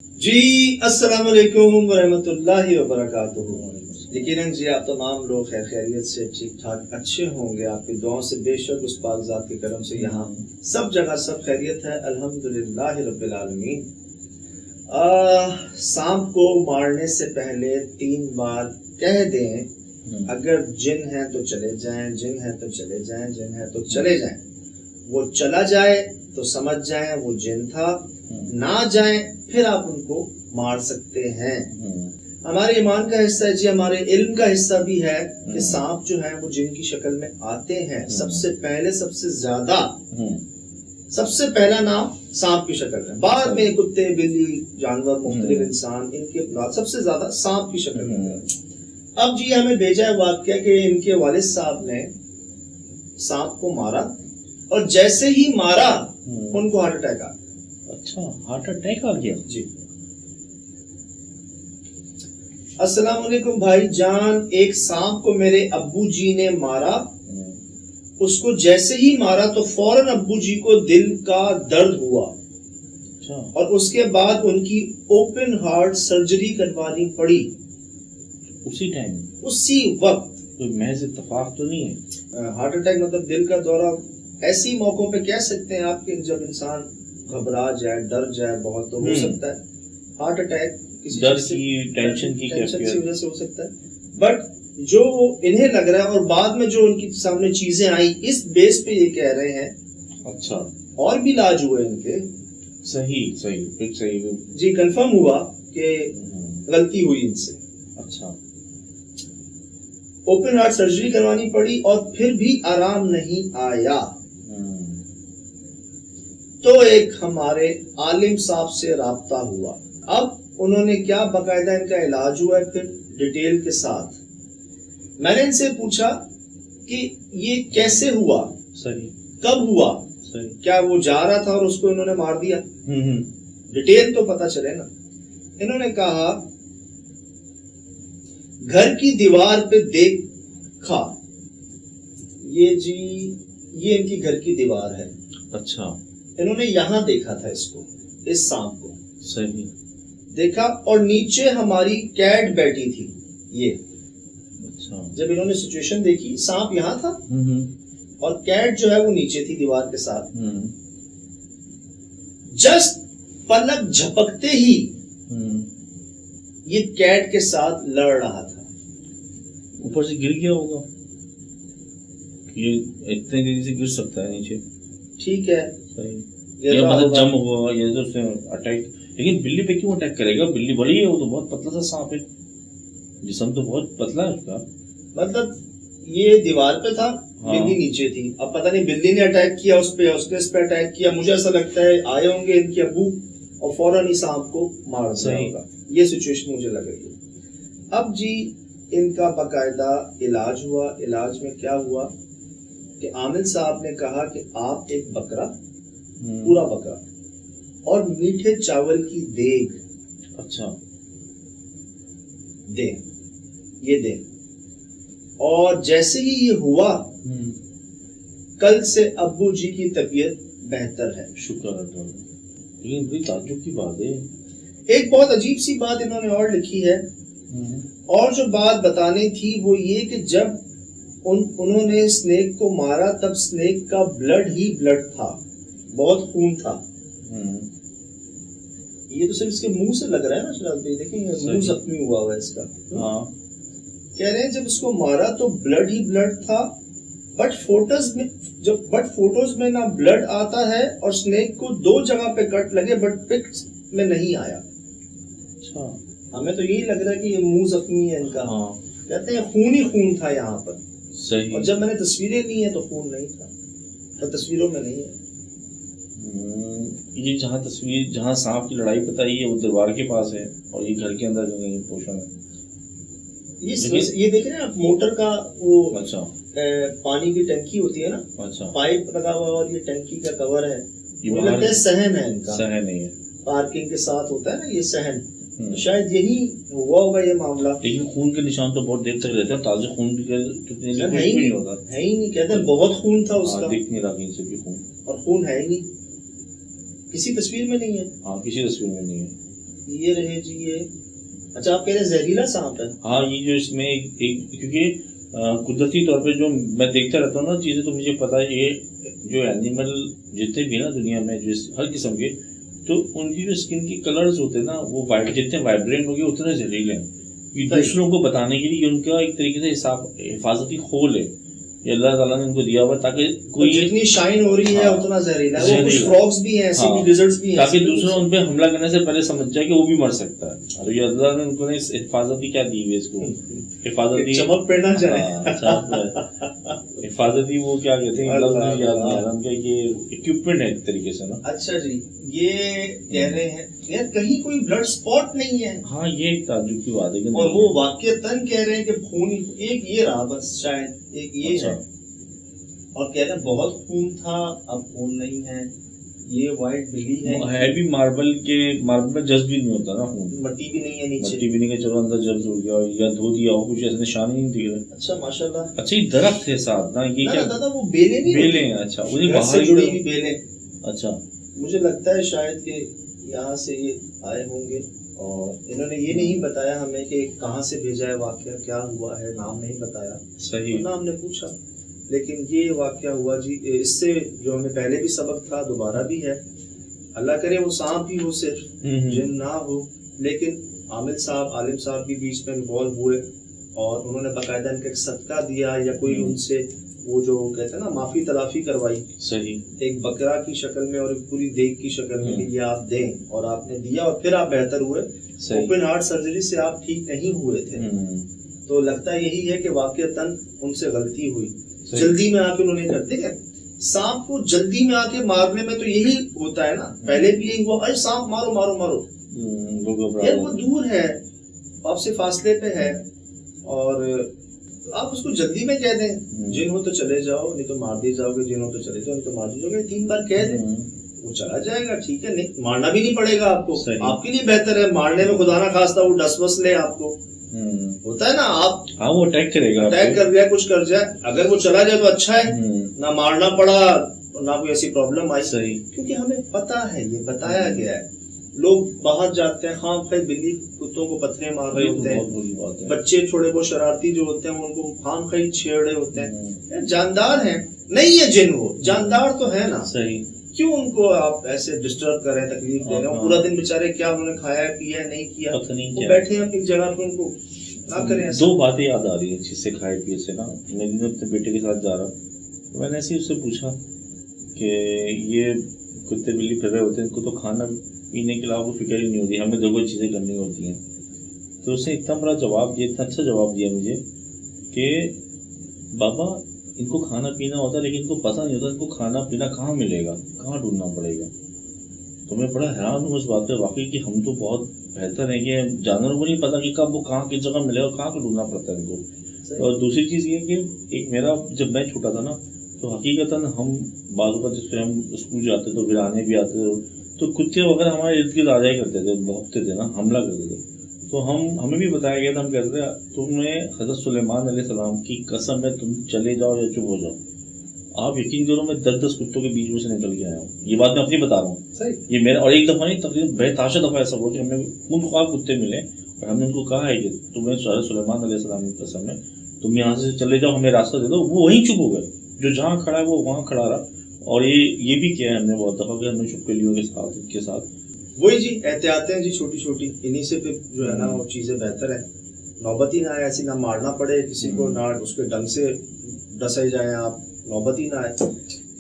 جی السلام علیکم ورحمۃ اللہ وبرکاتہ۔ یقیناً جی آپ تمام لوگ خیر خیریت سے ٹھیک ٹھاک اچھے ہوں گے، آپ کی دعاؤں سے بے شک اس پاک ذات کے کرم سے یہاں سب جگہ سب خیریت ہے، الحمدللہ رب العالمین۔ سانپ کو مارنے سے پہلے 3 بار کہہ دیں اگر جن ہیں تو چلے جائیں، جن ہیں تو چلے جائیں، جن ہیں تو چلے جائیں۔ وہ چلا جائے تو سمجھ جائیں وہ جن تھا، نہ جائیں پھر آپ ان کو مار سکتے ہیں۔ ہمارے ایمان کا حصہ ہے جی، ہمارے علم کا حصہ بھی ہے کہ سانپ جو ہیں وہ جن کی شکل میں آتے ہیں۔ سب سے پہلے سب سے پہلا نام سانپ کی شکل میں، بعد میں کتے بلی جانور مختلف انسان، ان کے سب سے زیادہ سانپ کی شکل میں۔ اب جی ہمیں بھیجا ہے واقعہ کہ ان کے والد صاحب نے سانپ کو مارا اور جیسے ہی مارا ان کو ہارٹ اٹیک آ گیا۔ اچھا، ہارٹ اٹیک آ گیا؟ جی۔ السلام علیکم بھائی جان، ایک سانپ کو میرے ابو جی نے مارا، اس کو جیسے ہی مارا تو فوراً ابو جی کو دل کا درد ہوا اور اس کے بعد ان کی اوپن ہارٹ سرجری کروانی پڑی اسی ٹائم، اسی وقت۔ کوئی محض اتفاق تو نہیں ہے؟ ہارٹ اٹیک مطلب دل کا دورہ ایسی موقعوں پہ کہہ سکتے ہیں آپ کہ جب انسان گھبرا جائے، ڈر جائے بہت، تو ہو سکتا ہے ہارٹ اٹیک کسی ڈر کی ٹینشن کی وجہ سے ہو سکتا ہے۔ بٹ جو انہیں لگ رہا ہے اور بعد میں جو ان کی سامنے چیزیں آئی اس بیس پہ یہ کہہ رہے ہیں اچھا اور بھی علاج ہوئے ان کے، صحیح جی کنفرم ہوا کہ غلطی ہوئی ان سے۔ اچھا، اوپن ہارٹ سرجری کروانی پڑی اور پھر بھی آرام نہیں آیا، تو ایک ہمارے عالم صاحب سے رابطہ ہوا۔ اب انہوں نے کیا باقاعدہ ان کا علاج ہوا ہے پھر ڈیٹیل کے ساتھ۔ میں نے ان سے پوچھا کہ یہ کیسے ہوا، صحیح کب ہوا، صحیح، کیا وہ جا رہا تھا اور اس کو انہوں نے مار دیا؟ ڈیٹیل تو پتا چلے نا۔ انہوں نے کہا گھر کی دیوار پہ دیکھا، یہ جی یہ ان کی گھر کی دیوار ہے۔ اچھا، انہوں نے یہاں دیکھا تھا اس کو، اس سانپ کو صحیح دیکھا اور نیچے ہماری کیٹ بیٹھی تھی۔ یہ اچھا، جب انہوں نے سچویشن دیکھی، سانپ یہاں تھا اور کیٹ جو ہے وہ نیچے تھی دیوار کے ساتھ۔ جسٹ پلک جھپکتے ہی یہ کیٹ کے ساتھ لڑ رہا تھا۔ اوپر سے گر گیا ہوگا، یہ اتنے تیزی سے گر سکتا ہے نیچے؟ ٹھیک ہے، صحیح، یہ مطلب جم ہوا یا تو اس نے اٹیک۔ لیکن بلی پہ کیوں اٹیک کرے گا؟ بلی بڑی ہے، وہ تو بہت پتلا سا سانپ ہے، جسم تو بہت پتلا ہے اس کا۔ مطلب یہ دیوار پہ تھا، بلی نیچے تھی، اب پتہ نہیں بلی نے اٹیک کیا اس پہ، اس نے اس پہ اٹیک کیا۔ مجھے ایسا لگتا ہے آئے ہوں گے ان کے ابو اور فوراً ہی سانپ کو مار دیا ہوگا، یہ سچویشن مجھے لگ رہی ہے۔ اب جی ان کا باقاعدہ علاج ہوا۔ علاج میں کیا ہوا کہ عامل صاحب نے کہا کہ آپ ایک بکرا، پورا بکرا اور میٹھے چاول کی دیگ اچھا دیں، یہ دیں، اور جیسے ہی یہ ہوا کل سے ابو جی کی طبیعت بہتر ہے۔ شکر ہے۔ لیکن بڑی تعجب کی بات ہے، ایک بہت عجیب سی بات انہوں نے اور لکھی ہے، اور جو بات بتانی تھی وہ یہ کہ جب انہوں نے سنیک کو مارا تب سنیک کا بلڈ ہی بلڈ تھا، بہت خون تھا۔ یہ تو صرف اس کے منہ سے لگ رہا ہے نا شراز بھائی، دیکھیں منہ زخمی ہوا ہوا ہے اس کا۔ کہہ رہے ہیں جب اس کو مارا تو بلڈ ہی بلڈ تھا، بٹ فوٹوز میں نہ بلڈ آتا ہے اور سنیک کو 2 جگہ پہ کٹ لگے بٹ پکس میں نہیں آیا۔ اچھا، ہمیں تو یہی لگ رہا ہے کہ یہ منہ زخمی ہے ان کا، کہتے ہیں خون ہی خون تھا یہاں پر۔ صحیح، اور جب میں نے تصویریں لی ہیں تو خون نہیں تھا، اور تصویروں میں نہیں ہے۔ یہ جہاں سانپ کی لڑائی بتائی ہے وہ دیوار کے پاس ہے، اور یہ گھر کے اندر جو ہے پوشن ہے۔ یہ دیکھ رہے ہیں آپ موٹر کا وہ اچھا پانی کی ٹنکی ہوتی ہے نا، اچھا پائپ لگا ہوا اور یہ ٹنکی کا کور ہے، یہ وہ لگتا ہے صحن ہے ان کا، صحن نہیں ہے، پارکنگ کے ساتھ ہوتا ہے نا یہ صحن، شاید یہی ہوا ہوگا یہ معاملہ۔ لیکن خون کے نشان تو بہت دیر تک رہتے ہیں، تازہ خون بھی ہے ہی نہیں، کہتے ہیں بہت خون تھا اس کا، دیکھ نہیں رہا کہیں سے بھی خون، اور خون ہے ہی نہیں، کسی تصویر میں نہیں ہے۔ ہاں، کسی تصویر میں نہیں ہے۔ یہ رہے جی یہ. اچھا آپ کہہ رہے ہیں زہریلا سانپ ہے. ہاں یہ جو اس میں ایک کیونکہ قدرتی طور پہ جو میں دیکھتا رہتا ہوں نا چیزیں تو مجھے پتا ہے یہ جو اینیمل جتنے بھی نا دنیا میں جو ہر قسم کے تو ان کی جو اسکن کی کلرز ہوتے ہیں نا وہ جتنے وائبرینٹ ہو گئے اتنے زہریلے ہیں. یہ دوسروں کو بتانے کے لیے ان کا ایک طریقے سے حفاظتی خول ہے یہ اللہ تعالیٰ نے ان کو دیا ہوا تاکہ کوئی جتنی شائن ہو رہی ہے اتنا زہریلا ہے. وہ کچھ فراگز بھی ہیں ایسے بھی ڈیزرٹس بھی ہیں تاکہ دوسرا ان پہ حملہ کرنے سے پہلے سمجھ جائے کہ وہ بھی مر سکتا ہے. اور یہ اللہ نے ان کو حفاظتی کیا دی ہوئی ہے اس کو حفاظتی چمک پہ نہ جائے. حفاظتی وہ کیا کہتے ہیں ان کا یہ اکوپمنٹ ہے ایک طریقے سے نا. اچھا جی یہ کہہ رہے ہیں یار کہیں کوئی بلڈ اسپاٹ نہیں ہے. ہاں یہ ایک تعجب کی بات ہے. اور وہ واقعتاً کہہ رہے ہیں کہ خون ایک یہ رہا بس شاید ایک یہ ہے اور کہہ رہے ہیں بہت خون تھا اب خون نہیں ہے. یہ وائٹ بلی ہے بھی ماربل میں جذب بھی نہیں ہوتا نا خون. مٹی بھی نہیں ہے نیچے. مٹی بھی نہیں کہ چلو اندر جذب ہو گیا یا دھو دیا ہو کچھ ایسے نشان ہی نہیں دکھ رہے. اچھا ماشاءاللہ. اچھا یہ درخت ہے ساتھ نا یہ کیا دادا وہ بیلیں نہیں بیلیں ہیں. اچھا انہیں باہر جڑی ہوئی بیلیں. اچھا مجھے لگتا ہے شاید کہ یہاں سے یہ آئے ہوں گے اور انہوں نے یہ نہیں بتایا ہمیں کہ کہاں سے بھیجا ہے واقعہ کیا ہوا ہے. نام نہیں بتایا. صحیح نام نے پوچھا لیکن یہ واقعہ ہوا جی. اس سے جو ہمیں پہلے بھی سبق تھا دوبارہ بھی ہے. اللہ کرے وہ سانپ ہی ہو صرف جن نہ ہو. لیکن عامل صاحب عالم صاحب بھی بیچ میں انوالو ہوئے اور انہوں نے باقاعدہ ان کا ایک صدقہ دیا یا کوئی ان سے وہ جو کہتے ہیں نا معافی تلافی کروائی. صحیح. ایک بکرا کی شکل میں اور ایک پوری دیگ کی شکل میں کہ یہ آپ دیں اور آپ نے دیا اور پھر آپ بہتر ہوئے. اوپن ہارٹ سرجری سے آپ ٹھیک نہیں ہوئے تھے تو لگتا یہی ہے کہ واقعتاً ان سے غلطی ہوئی. جلدی میں آ کے انہوں نے کر دیکھیں سانپ کو جلدی میں آ کے مارنے میں تو یہی ہوتا ہے نا. پہلے بھی یہی ہوا ارے سانپ مارو مارو مارو. یار وہ دور ہے آپ سے فاصلے پہ ہے اور آپ اس کو جلدی میں کہہ دیں جن ہو تو چلے جاؤ نہیں تو مار دی جاؤ گے. جن ہو تو چلے جاؤ نہیں تو مار دی جاؤ گے. 3 بار کہہ دیں وہ چلا جائے گا. ٹھیک ہے نہیں مارنا بھی نہیں پڑے گا آپ کو. آپ کے لیے بہتر ہے. مارنے میں خدا نہ خواستہ وہ ڈس وس لے آپ کو ہوتا ہے نا. آپ ہاں وہ اٹیک کرے گا اٹیک کر گیا کچھ کر جائے. اگر وہ چلا جائے تو اچھا ہے نہ مارنا پڑا نہ کوئی ایسی پرابلم آئی. صحیح. کیونکہ ہمیں پتا ہے یہ بتایا گیا ہے. لوگ باہر جاتے ہیں خام خواہ بلی کتوں کو پتھریں مار رہے ہوتے ہیں. بچے تھوڑے بہت شرارتی جو ہوتے ہیں ان کو خام خواہ چھیڑ رہے ہوتے ہیں. جاندار ہیں نہیں ہے جن وہ جاندار تو ہے نا. صحیح. کیوں ان کو آپ ایسے ڈسٹرب کر رہے ہیں تکلیف دے رہے ہیں. پورا دن بیچارے کیا انہوں نے کھایا ہے پیا ہے نہیں کیا وہ بیٹھے ہیں اپنی جگہ پہ. ان کو نہ کریں. 2 باتیں یاد آ رہی ہیں چیز سے کھائے پیے سے نا. میں اپنے بیٹے کے ساتھ جا رہا تو میں نے ایسے ہی اس سے پوچھا کہ یہ کتے بلی پھر رہے ہوتے ہیں ان کو تو کھانا پینے کے علاوہ فکر ہی نہیں ہوتی. ہمیں 2 چیزیں کرنی ہوتی ہیں. تو اس نے اتنا بڑا جواب دیا اتنا اچھا جواب دیا مجھے کہ بابا ان کو کھانا پینا ہوتا ہے لیکن ان کو پتہ نہیں ہوتا ان کو کھانا پینا کہاں ملے گا کہاں ڈھونڈنا پڑے گا. تو میں بڑا حیران ہوں اس بات پہ واقعی کہ ہم تو بہت بہتر ہیں کہ جانوروں کو نہیں پتا کہ کب وہ کہاں کس جگہ ملے گا کہاں کو ڈھونڈنا پڑتا ہے ان کو. اور دوسری چیز یہ کہ ایک میرا جب میں چھوٹا تھا نا تو حقیقتاً ہم بعض اوقات جس پہ ہم اسکول جاتے تو ورانے بھی آتے تھے تو کتے وغیرہ ہمارے ارد گرد آ جایا کرتے تھے بھونکتے تھے نا حملہ کرتے تھے. تو ہمیں بھی بتایا گیا تھا ہم کہتے تھے تمہیں حضرت سلیمان علیہ السلام کی قسم ہے تم چلے جاؤ یا چپ ہو جاؤ. آپ یقین کرو میں 10 کتوں کے بیچ میں سے نکل کے آیا ہوں. یہ بات میں اپنی بتا رہا ہوں. یہ میرا اور ایک دفعہ نہیں تقریباً بہتاشا دفعہ ایسا ہوا کہ ہمیں خونخوار کتے ملے اور ہم نے ان کو کہا ہے کہ تمہیں حضرت سلیمان علیہ السلام کی قسم ہے تم یہاں سے چلے جاؤ ہمیں راستہ دے دو. وہ وہیں چپ ہو گئے جو جہاں کھڑا ہے وہ وہاں کھڑا رہا. اور یہ بھی کیا ہے ہم نے بہت دفعہ کہ ہم نے چھپکلیوں کے ساتھ وہی جی احتیاطیں جی چھوٹی چھوٹی انہی سے پھر جو ہے نا وہ چیزیں بہتر ہیں. نوبت ہی نہ آئے ایسی نہ مارنا پڑے کسی کو نہ اس کے ڈنگ سے ڈسے جائیں آپ نوبت ہی نہ آئے.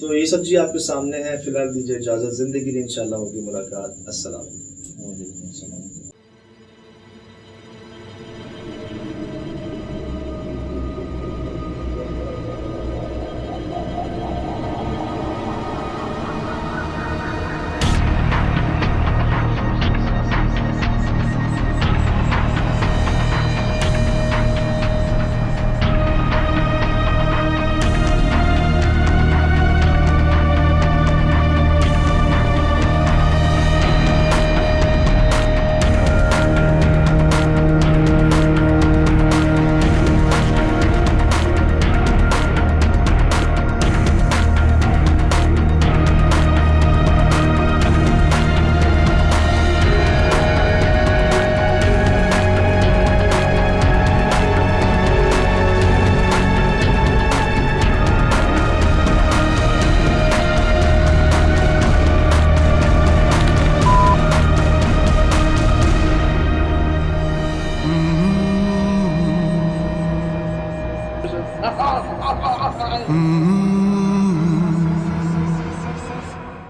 تو یہ سب جی آپ کے سامنے ہے. فی الحال دیجیے اجازت. زندگی میں انشاءاللہ ہوگی ملاقات. السلام علیکم. Mm-hmm.